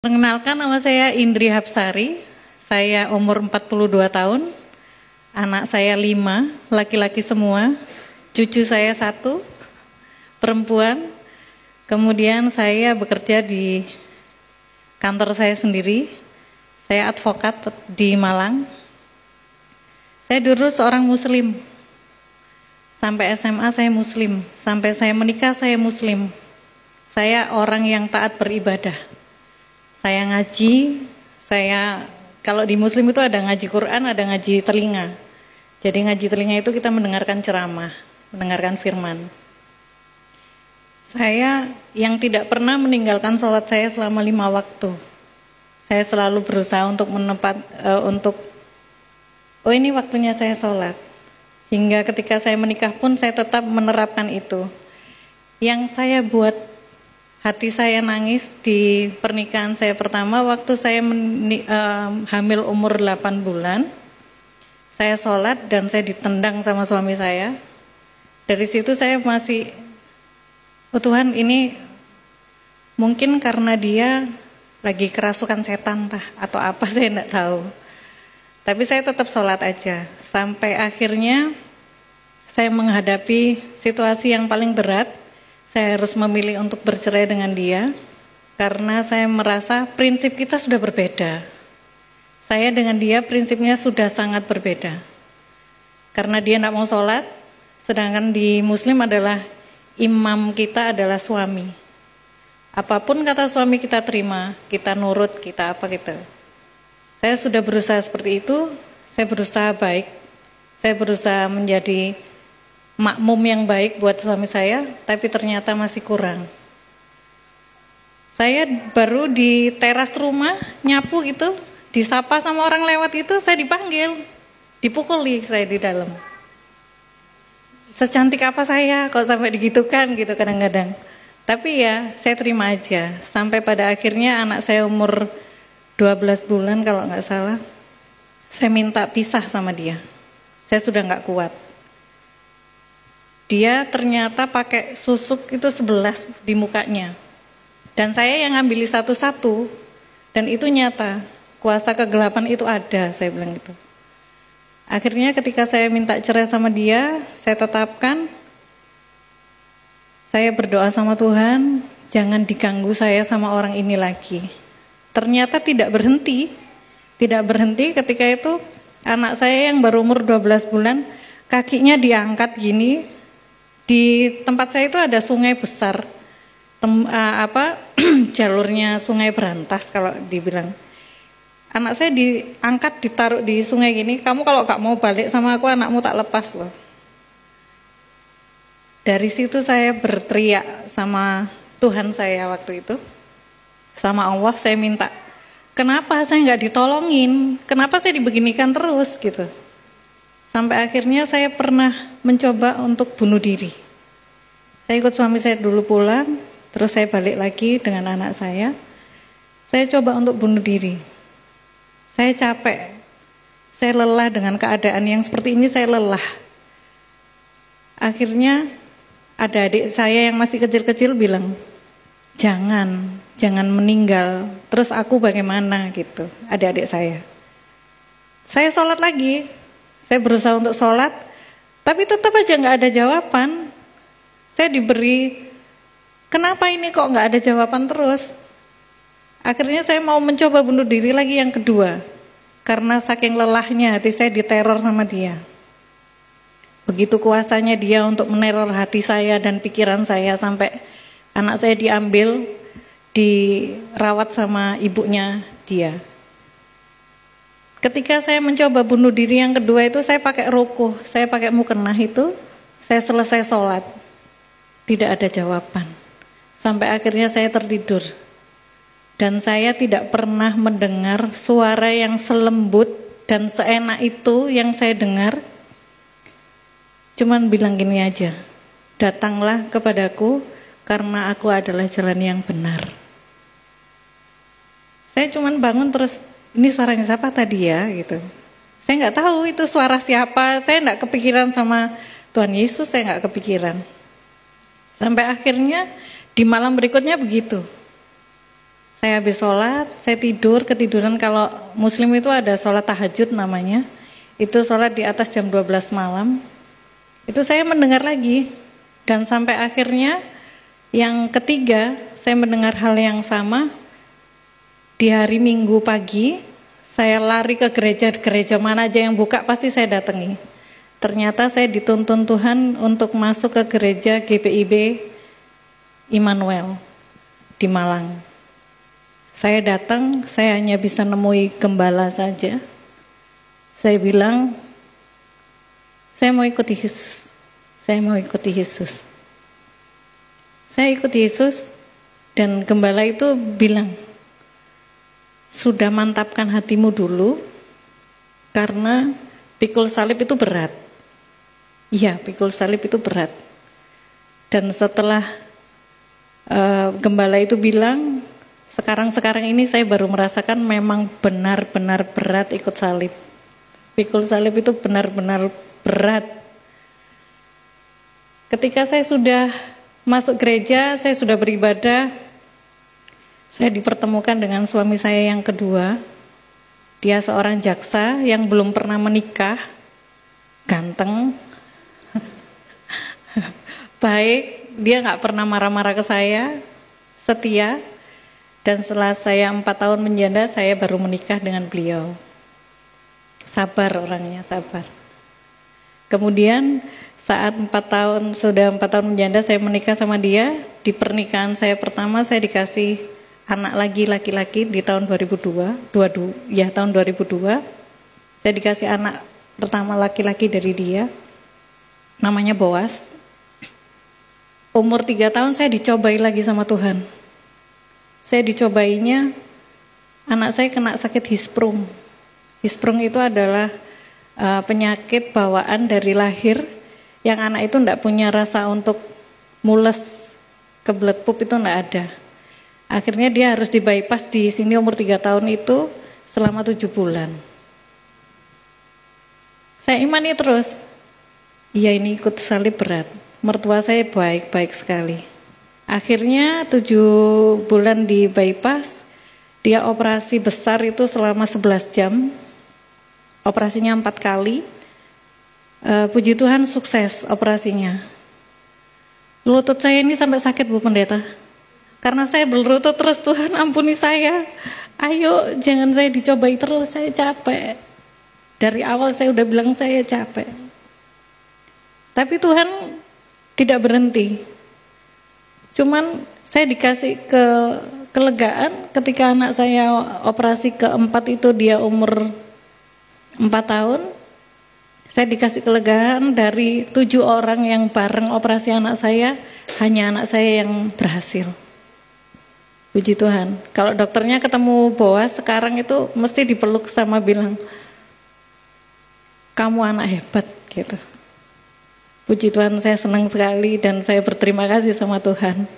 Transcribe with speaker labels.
Speaker 1: Perkenalkan, nama saya Indri Hapsari, saya umur 42 tahun, anak saya 5, laki-laki semua, cucu saya 1, perempuan. Kemudian saya bekerja di kantor saya sendiri, saya advokat di Malang. Saya dulu seorang muslim, sampai SMA saya muslim, sampai saya menikah saya muslim. Saya orang yang taat beribadah. Saya ngaji, kalau di muslim itu ada ngaji Quran, ada ngaji telinga. Jadi ngaji telinga itu kita mendengarkan ceramah, mendengarkan firman. Saya yang tidak pernah meninggalkan sholat saya selama 5 waktu. Saya selalu berusaha untuk ini waktunya saya sholat. Hingga ketika saya menikah pun saya tetap menerapkan itu. Yang saya buat hati saya nangis di pernikahan saya pertama, waktu saya hamil umur 8 bulan, saya sholat dan saya ditendang sama suami saya. Dari situ saya masih, oh Tuhan, ini mungkin karena dia lagi kerasukan setan atau apa, saya tidak tahu. Tapi saya tetap sholat aja, sampai akhirnya saya menghadapi situasi yang paling berat. Saya harus memilih untuk bercerai dengan dia, karena saya merasa prinsip kita sudah berbeda. Saya dengan dia prinsipnya sudah sangat berbeda. Karena dia tidak mau sholat, sedangkan di muslim adalah imam kita adalah suami. Apapun kata suami kita terima, kita nurut, kita apa gitu. Saya sudah berusaha seperti itu, saya berusaha baik, saya berusaha menjadi makmum yang baik buat suami saya, tapi ternyata masih kurang. Saya baru di teras rumah nyapu gitu, disapa sama orang lewat itu, saya dipanggil, dipukuli saya di dalam. Secantik apa saya kok sampai digitukan gitu kadang-kadang. Tapi ya saya terima aja, sampai pada akhirnya anak saya umur 12 bulan kalau nggak salah, saya minta pisah sama dia. Saya sudah nggak kuat. Dia ternyata pakai susuk itu 11 di mukanya. Dan saya yang ngambil satu-satu, dan itu nyata, kuasa kegelapan itu ada, saya bilang gitu. Akhirnya ketika saya minta cerai sama dia, saya tetapkan, saya berdoa sama Tuhan, jangan diganggu saya sama orang ini lagi. Ternyata tidak berhenti ketika itu anak saya yang baru umur 12 bulan, kakinya diangkat gini. Di tempat saya itu ada sungai besar, jalurnya sungai berantas kalau dibilang. Anak saya diangkat, ditaruh di sungai gini, kamu kalau gak mau balik sama aku, anakmu tak lepas loh. Dari situ saya berteriak sama Tuhan saya waktu itu, sama Allah saya minta, kenapa saya gak ditolongin, kenapa saya dibeginikan terus gitu. Sampai akhirnya saya pernah mencoba untuk bunuh diri. Saya ikut suami saya dulu pulang, terus saya balik lagi dengan anak saya. Saya coba untuk bunuh diri. Saya capek, saya lelah dengan keadaan yang seperti ini, saya lelah. Akhirnya ada adik saya yang masih kecil-kecil bilang, jangan meninggal, terus aku bagaimana gitu, adik-adik saya. Saya sholat lagi. Saya berusaha untuk sholat, tapi tetap aja nggak ada jawaban. Saya diberi, kenapa ini kok nggak ada jawaban terus? Akhirnya saya mau mencoba bunuh diri lagi yang kedua, karena saking lelahnya hati saya diteror sama dia. Begitu kuasanya dia untuk meneror hati saya dan pikiran saya, sampai anak saya diambil, dirawat sama ibunya dia. Ketika saya mencoba bunuh diri yang kedua itu, saya pakai rukuh, saya pakai mukennah itu, saya selesai sholat. Tidak ada jawaban. Sampai akhirnya saya tertidur. Dan saya tidak pernah mendengar suara yang selembut dan seenak itu yang saya dengar. Cuman bilang gini aja, datanglah kepadaku karena aku adalah jalan yang benar. Saya cuman bangun terus, ini suaranya siapa tadi ya gitu. Saya nggak tahu itu suara siapa, saya nggak kepikiran sama Tuhan Yesus, saya nggak kepikiran. Sampai akhirnya di malam berikutnya begitu. Saya habis sholat, saya tidur, ketiduran. Kalau muslim itu ada sholat tahajud namanya. Itu sholat di atas jam 12 malam. Itu saya mendengar lagi. Dan sampai akhirnya yang ketiga, saya mendengar hal yang sama. Di hari Minggu pagi, saya lari ke gereja mana aja yang buka pasti saya datangi. Ternyata saya dituntun Tuhan untuk masuk ke gereja GPIB Immanuel di Malang. Saya datang, saya hanya bisa nemui gembala saja. Saya bilang, saya mau ikuti Yesus. Saya mau ikuti Yesus. Saya ikuti Yesus dan gembala itu bilang, sudah mantapkan hatimu dulu karena pikul salib itu berat. Iya, pikul salib itu berat. Dan setelah gembala itu bilang, sekarang ini saya baru merasakan memang benar-benar berat ikut salib. Pikul salib itu benar-benar berat. Ketika saya sudah masuk gereja, saya sudah beribadah, saya dipertemukan dengan suami saya yang kedua. Dia seorang jaksa yang belum pernah menikah, ganteng, baik, dia gak pernah marah-marah ke saya, setia. Dan setelah saya 4 tahun menjanda, saya baru menikah dengan beliau. Sabar orangnya, sabar. Kemudian saat 4 tahun menjanda, saya menikah sama dia. Di pernikahan saya pertama, saya dikasih anak lagi laki-laki di tahun 2002. Tahun 2002. Saya dikasih anak pertama laki-laki dari dia. Namanya Boas. Umur 3 tahun saya dicobai lagi sama Tuhan. Saya dicobainya, anak saya kena sakit hisprung. Hisprung itu adalah penyakit bawaan dari lahir, yang anak itu tidak punya rasa untuk mules, kebelet pup itu tidak ada. Akhirnya dia harus di bypass di sini umur 3 tahun itu selama 7 bulan. Saya imani terus, iya ini ikut salib berat. Mertua saya baik-baik sekali. Akhirnya 7 bulan di bypass, dia operasi besar itu selama 11 jam, operasinya 4 kali, puji Tuhan sukses operasinya. Lutut saya ini sampai sakit Bu Pendeta, karena saya berlutut terus, Tuhan ampuni saya, ayo jangan saya dicobai terus, saya capek. Dari awal saya udah bilang saya capek. Tapi Tuhan tidak berhenti. Cuman saya dikasih kelegaan ketika anak saya operasi keempat itu dia umur 4 tahun. Saya dikasih kelegaan dari 7 orang yang bareng operasi anak saya, hanya anak saya yang berhasil. Puji Tuhan. Kalau dokternya ketemu Boas sekarang itu mesti dipeluk sama bilang, kamu anak hebat gitu. Puji Tuhan, saya senang sekali dan saya berterima kasih sama Tuhan.